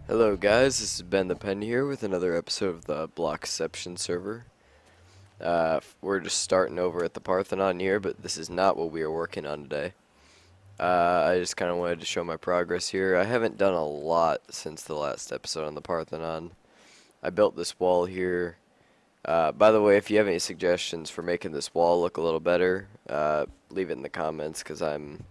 Hello guys, this is Ben the Pen here with another episode of the Blockception server. We're just starting over at the Parthenon here, but this is not what we are working on today. I just kind of wanted to show my progress here. I haven't done a lot since the last episode on the Parthenon. I built this wall here. By the way, if you have any suggestions for making this wall look a little better, leave it in the comments because I'm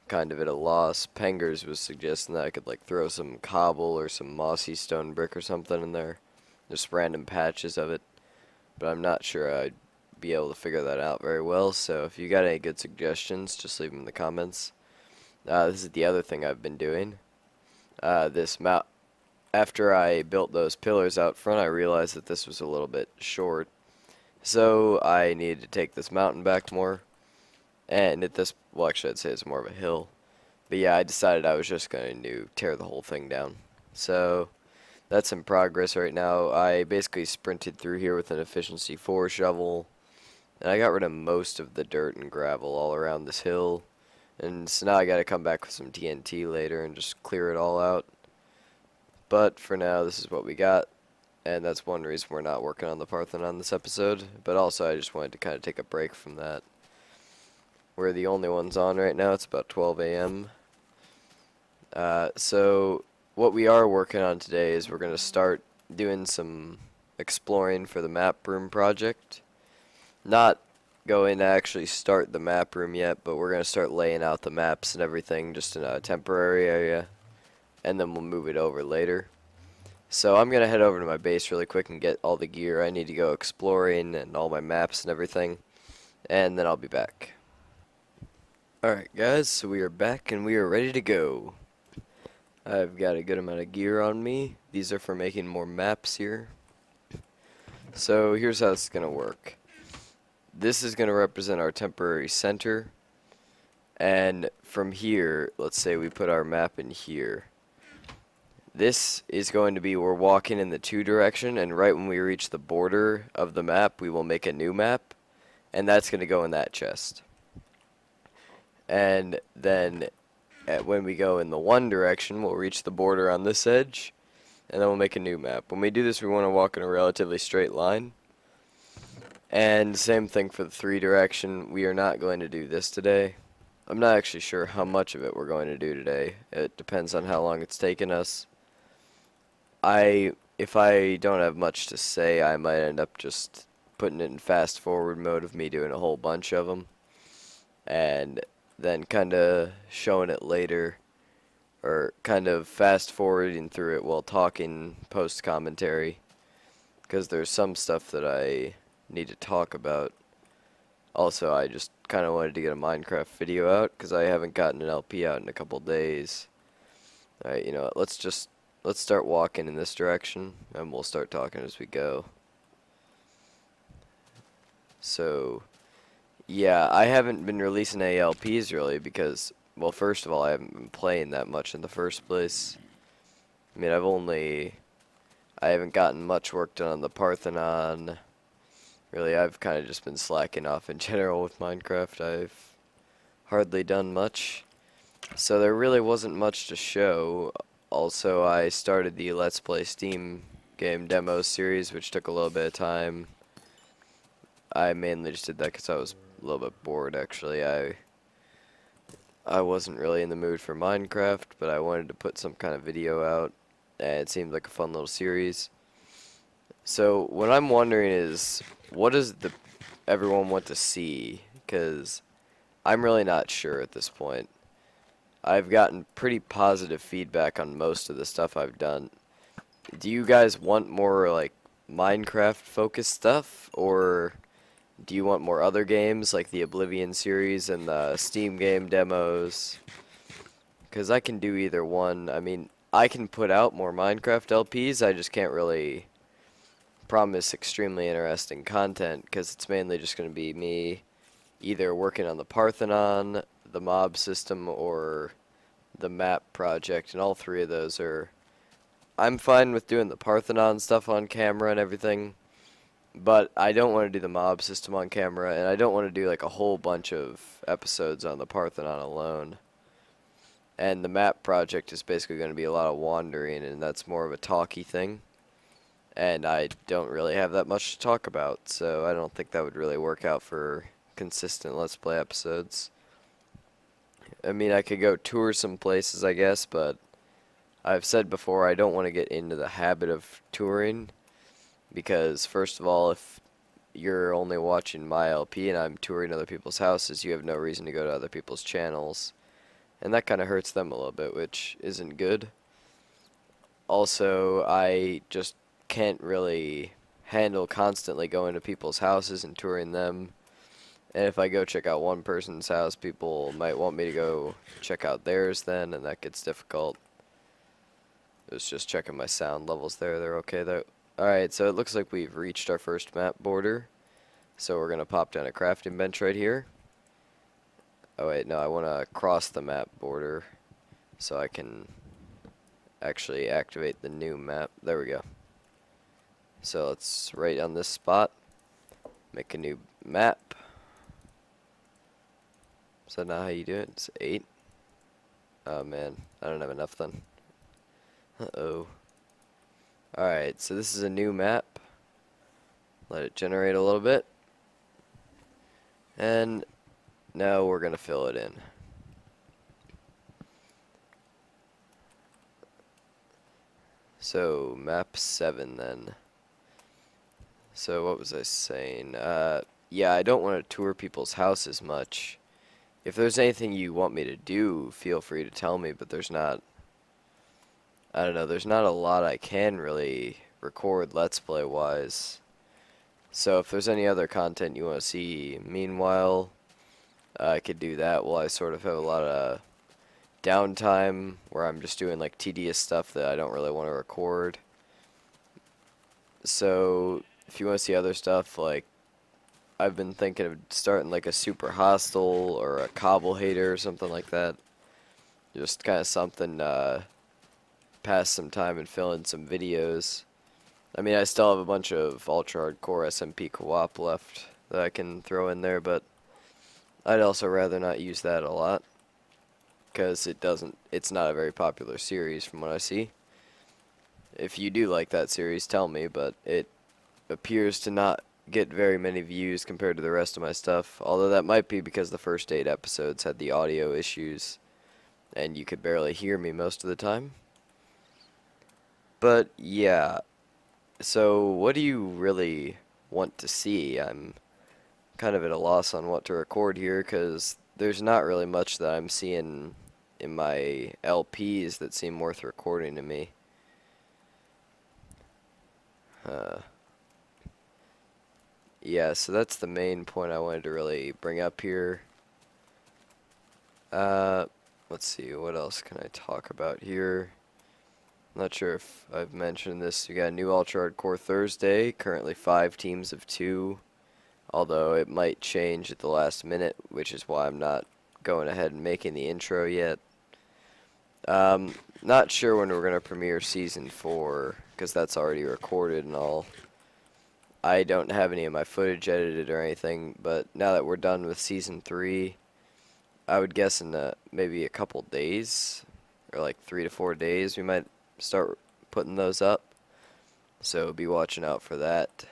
kind of at a loss. Pengers was suggesting that I could like throw some cobble or some mossy stone brick or something in there, just random patches of it, but I'm not sure I'd be able to figure that out very well. So if you got any good suggestions, just leave them in the comments. This is the other thing I've been doing. After I built those pillars out front, I realized that this was a little bit short, so I needed to take this mountain back more. And at this, well, actually, I'd say it's more of a hill. But yeah, I decided I was just going to tear the whole thing down. So that's in progress right now. I basically sprinted through here with an efficiency 4 shovel. And I got rid of most of the dirt and gravel all around this hill. And so now I got to come back with some TNT later and just clear it all out. But for now, this is what we got. And that's one reason we're not working on the Parthenon this episode. But also, I just wanted to kind of take a break from that. We're the only ones on right now. It's about 12 a.m. So what we are working on today is we're going to start doing some exploring for the map room project. Not going to actually start the map room yet, but we're going to start laying out the maps and everything just in a temporary area, and then we'll move it over later. So I'm going to head over to my base really quick and get all the gear I need to go exploring and all my maps and everything, and then I'll be back. Alright guys, so we are back and we are ready to go. I've got a good amount of gear on me. These are for making more maps here. So here's how it's going to work. This is going to represent our temporary center. And from here, let's say we put our map in here. This is going to be, we're walking in the 2 direction, and right when we reach the border of the map, we will make a new map. And that's going to go in that chest. And then when we go in the 1 direction, we'll reach the border on this edge, and then we'll make a new map. When we do this, we want to walk in a relatively straight line. And same thing for the 3 direction. We are not going to do this today. I'm not actually sure how much of it we're going to do today. It depends on how long it's taken us. If I don't have much to say, I might end up just putting it in fast forward mode of me doing a whole bunch of them. And then kind of showing it later, or kind of fast forwarding through it while talking post commentary, because there's some stuff that I need to talk about. Also, I just kind of wanted to get a Minecraft video out because I haven't gotten an LP out in a couple days. Alright, you know what, let's start walking in this direction and we'll start talking as we go. So yeah, I haven't been releasing any LPs really because, well, first of all, I haven't been playing that much in the first place. I mean, I haven't gotten much work done on the Parthenon. Really, I've kind of just been slacking off in general with Minecraft. I've hardly done much. So there really wasn't much to show. Also, I started the Let's Play Steam game demo series, which took a little bit of time. I mainly just did that because I was a little bit bored, actually. I wasn't really in the mood for Minecraft, but I wanted to put some kind of video out, and it seemed like a fun little series. So what I'm wondering is, what does everyone want to see? Because I'm really not sure at this point. I've gotten pretty positive feedback on most of the stuff I've done. Do you guys want more like Minecraft focused stuff, or do you want more other games like the Oblivion series and the Steam game demos? Because I can do either one. I mean, I can put out more Minecraft LPs, I just can't really promise extremely interesting content because it's mainly just going to be me either working on the Parthenon, the mob system, or the map project, and all 3 of those are... I'm fine with doing the Parthenon stuff on camera and everything, but I don't want to do the mob system on camera, and I don't want to do like a whole bunch of episodes on the Parthenon alone. And the map project is basically going to be a lot of wandering, and that's more of a talky thing. And I don't really have that much to talk about, so I don't think that would really work out for consistent Let's Play episodes. I mean, I could go tour some places, I guess, but I've said before I don't want to get into the habit of touring, because first of all, if you're only watching my LP and I'm touring other people's houses, you have no reason to go to other people's channels. And that kind of hurts them a little bit, which isn't good. Also, I just can't really handle constantly going to people's houses and touring them. And if I go check out one person's house, people might want me to go check out theirs then, and that gets difficult. I was just checking my sound levels there. They're okay though. Alright, so it looks like we've reached our first map border. So we're going to pop down a crafting bench right here. Oh wait, no, I want to cross the map border so I can actually activate the new map. There we go. So let's right on this spot, make a new map. Is that not how you do it? It's 8. Oh man, I don't have enough then. Uh-oh. Alright, so this is a new map. Let it generate a little bit. And now we're going to fill it in. So, map 7 then. So, what was I saying? Yeah, I don't want to tour people's houses much. If there's anything you want me to do, feel free to tell me, but there's not... I don't know, there's not a lot I can really record Let's Play wise. So if there's any other content you want to see, meanwhile, I could do that while I sort of have a lot of downtime where I'm just doing like tedious stuff that I don't really want to record. So if you want to see other stuff, like I've been thinking of starting like a super hostile or a cobble hater or something like that. Just kind of something pass some time and fill in some videos. I mean, I still have a bunch of ultra hardcore SMP co-op left that I can throw in there, but I'd also rather not use that a lot because it's not a very popular series from what I see. If you do like that series, tell me, but it appears to not get very many views compared to the rest of my stuff, although that might be because the first 8 episodes had the audio issues and you could barely hear me most of the time. But yeah, so what do you really want to see? I'm kind of at a loss on what to record here because there's not really much that I'm seeing in my LPs that seem worth recording to me. Yeah, so that's the main point I wanted to really bring up here. Let's see, what else can I talk about here? I'm not sure if I've mentioned this. We got a new Ultra Hardcore Thursday, currently 5 teams of 2, although it might change at the last minute, which is why I'm not going ahead and making the intro yet. Not sure when we're going to premiere Season 4, because that's already recorded and all. I don't have any of my footage edited or anything, but now that we're done with Season 3, I would guess in maybe a couple days, or like 3 to 4 days, we might start putting those up. So be watching out for that.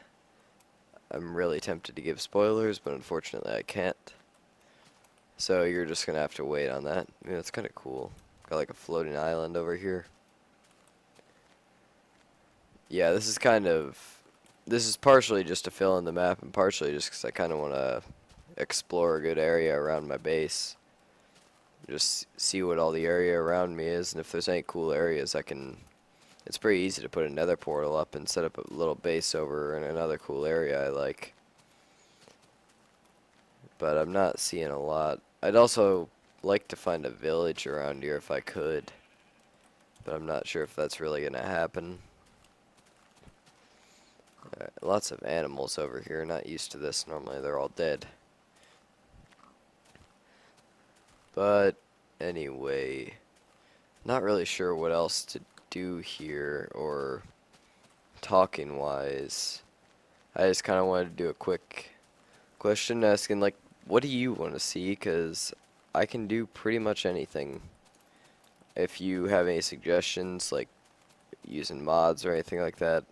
I'm really tempted to give spoilers, but unfortunately I can't. So you're just going to have to wait on that. Yeah, it's kind of cool. Got like a floating island over here. Yeah, this is partially just to fill in the map and partially just because I kind of want to explore a good area around my base. Just see what all the area around me is, and if there's any cool areas it's pretty easy to put a nether portal up and set up a little base over in another cool area I like. But I'm not seeing a lot. I'd also like to find a village around here if I could, but I'm not sure if that's really gonna happen. Lots of animals over here, not used to this. Normally they're all dead. But anyway, not really sure what else to do here or talking wise. I just kind of wanted to do a quick question asking like, what do you want to see? Because I can do pretty much anything. if you have any suggestions, like using mods or anything like that.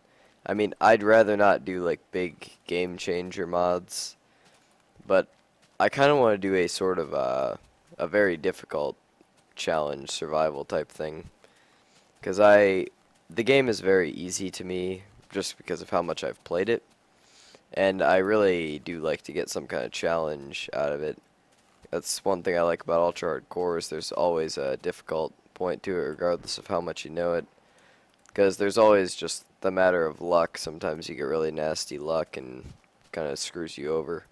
I mean, I'd rather not do like big game changer mods, but I kind of want to do a sort of a very difficult challenge survival type thing, because the game is very easy to me just because of how much I've played it, and I really do like to get some kind of challenge out of it. That's one thing I like about Ultra Hardcore, is there's always a difficult point to it regardless of how much you know it, because there's always just the matter of luck. Sometimes you get really nasty luck and kind of screws you over.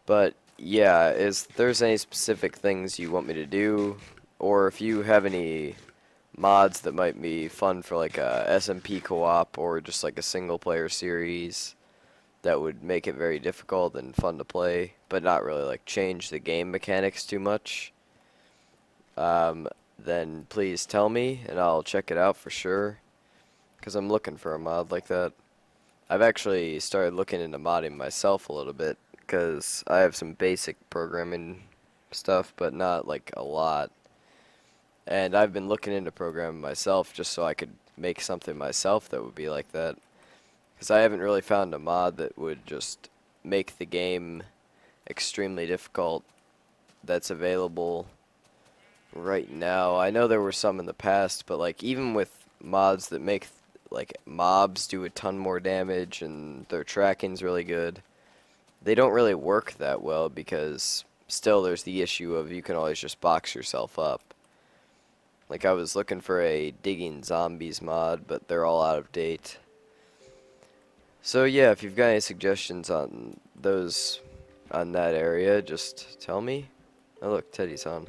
But yeah, if there's any specific things you want me to do, or if you have any mods that might be fun for like a SMP co-op or just like a single player series that would make it very difficult and fun to play, but not really like change the game mechanics too much, then please tell me and I'll check it out for sure, because I'm looking for a mod like that. I've actually started looking into modding myself a little bit, because I have some basic programming stuff, but not like a lot. And I've been looking into programming myself just so I could make something myself that would be like that. Because I haven't really found a mod that would just make the game extremely difficult that's available right now. I know there were some in the past, but like even with mods that make like mobs do a ton more damage and their tracking's really good, they don't really work that well, because still there's the issue of you can always just box yourself up. Like I was looking for a digging zombies mod, but they're all out of date. So yeah, if you've got any suggestions on those, on that area, just tell me. Oh look, Teddy's on.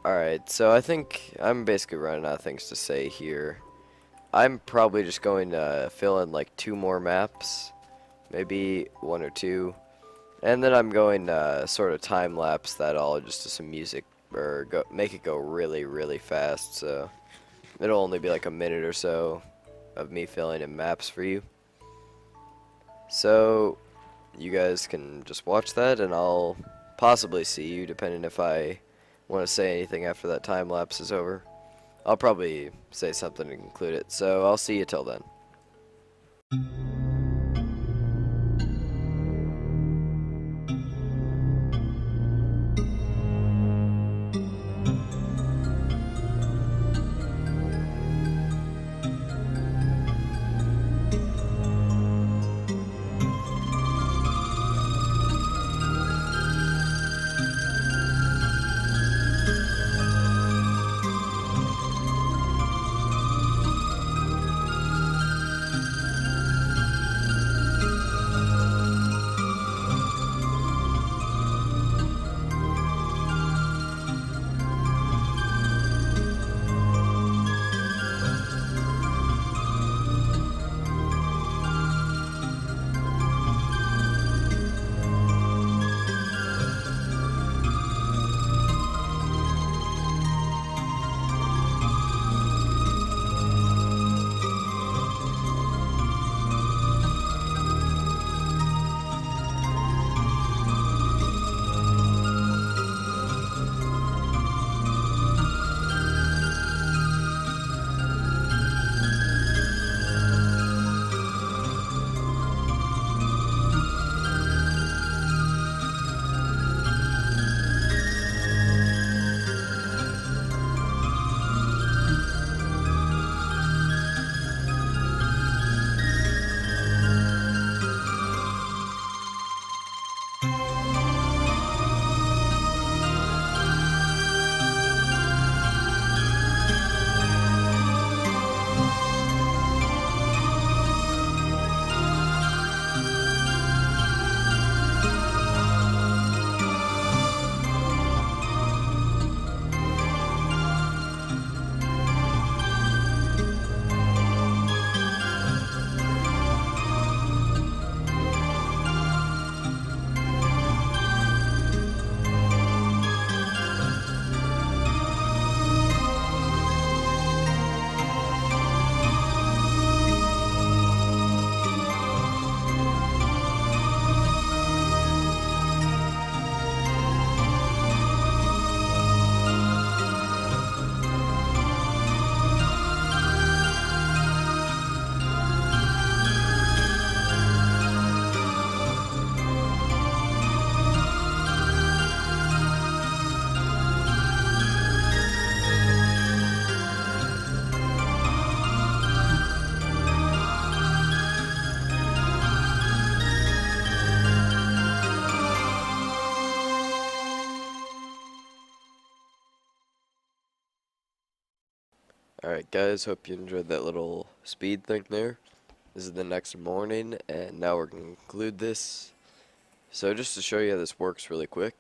Alright, so I think I'm basically running out of things to say here. I'm probably just going to fill in like 2 more maps, maybe 1 or 2, and then I'm going to sort of time lapse that all just to some music, or make it go really, really fast. So it'll only be like a minute or so of me filling in maps for you. So you guys can just watch that, and I'll possibly see you, depending if I want to say anything after that time lapse is over. I'll probably say something to conclude it, so I'll see you till then. Alright guys, hope you enjoyed that little speed thing there. This is the next morning, and now we're going to conclude this. So just to show you how this works really quick,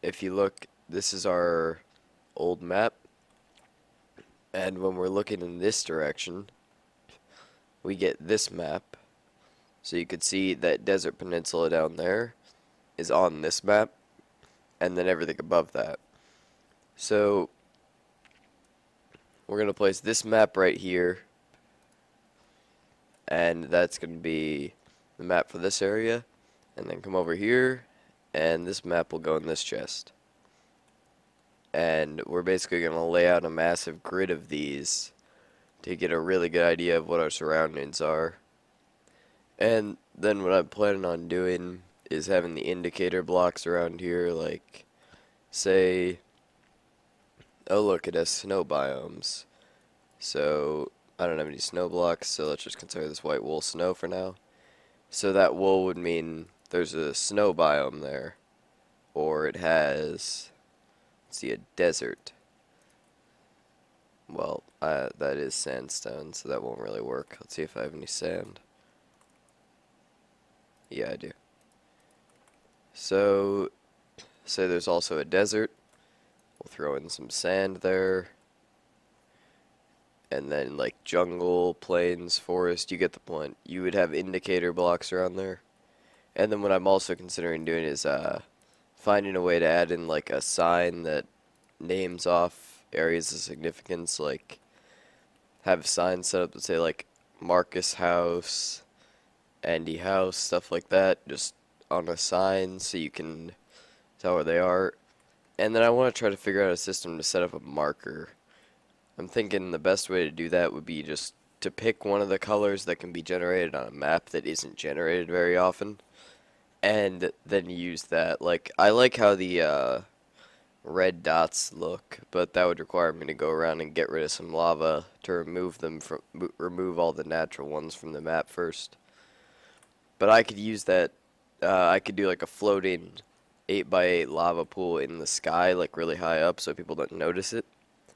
if you look, this is our old map, and when we're looking in this direction, we get this map. So you could see that desert peninsula down there is on this map, and then everything above that. So we're going to place this map right here, and that's going to be the map for this area, and then come over here, and this map will go in this chest. And we're basically going to lay out a massive grid of these to get a really good idea of what our surroundings are. And then what I'm planning on doing is having the indicator blocks around here, like, say, oh look, it has snow biomes. So, I don't have any snow blocks, so let's just consider this white wool snow for now. So that wool would mean there's a snow biome there. Or it has, let's see, a desert. Well, that is sandstone, so that won't really work. Let's see if I have any sand. Yeah, I do. So, say there's also a desert. We'll throw in some sand there. And then, like, jungle, plains, forest, you get the point. You would have indicator blocks around there. And then what I'm also considering doing is finding a way to add in, like, a sign that names off areas of significance. Like, have signs set up that say, like, Marcus House, Andy House, stuff like that, just on a sign so you can tell where they are. And then I want to try to figure out a system to set up a marker. I'm thinking the best way to do that would be just to pick one of the colors that can be generated on a map that isn't generated very often, and then use that. Like, I like how the red dots look, but that would require me to go around and get rid of some lava to remove all the natural ones from the map first. But I could use that, I could do like a floating 8x8 lava pool in the sky, like really high up so people don't notice it.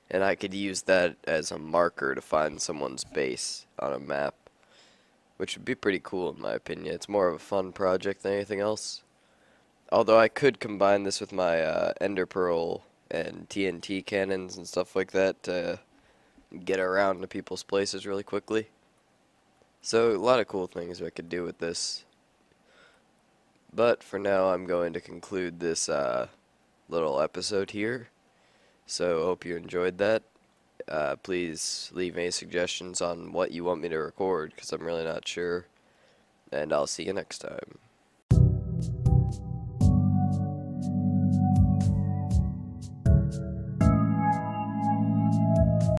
And I could use that as a marker to find someone's base on a map, which would be pretty cool in my opinion. It's more of a fun project than anything else. Although I could combine this with my Ender Pearl and TNT cannons and stuff like that to get around to people's places really quickly. So, a lot of cool things I could do with this. But for now, I'm going to conclude this little episode here. So, hope you enjoyed that. Please leave any suggestions on what you want me to record, because I'm really not sure. And I'll see you next time.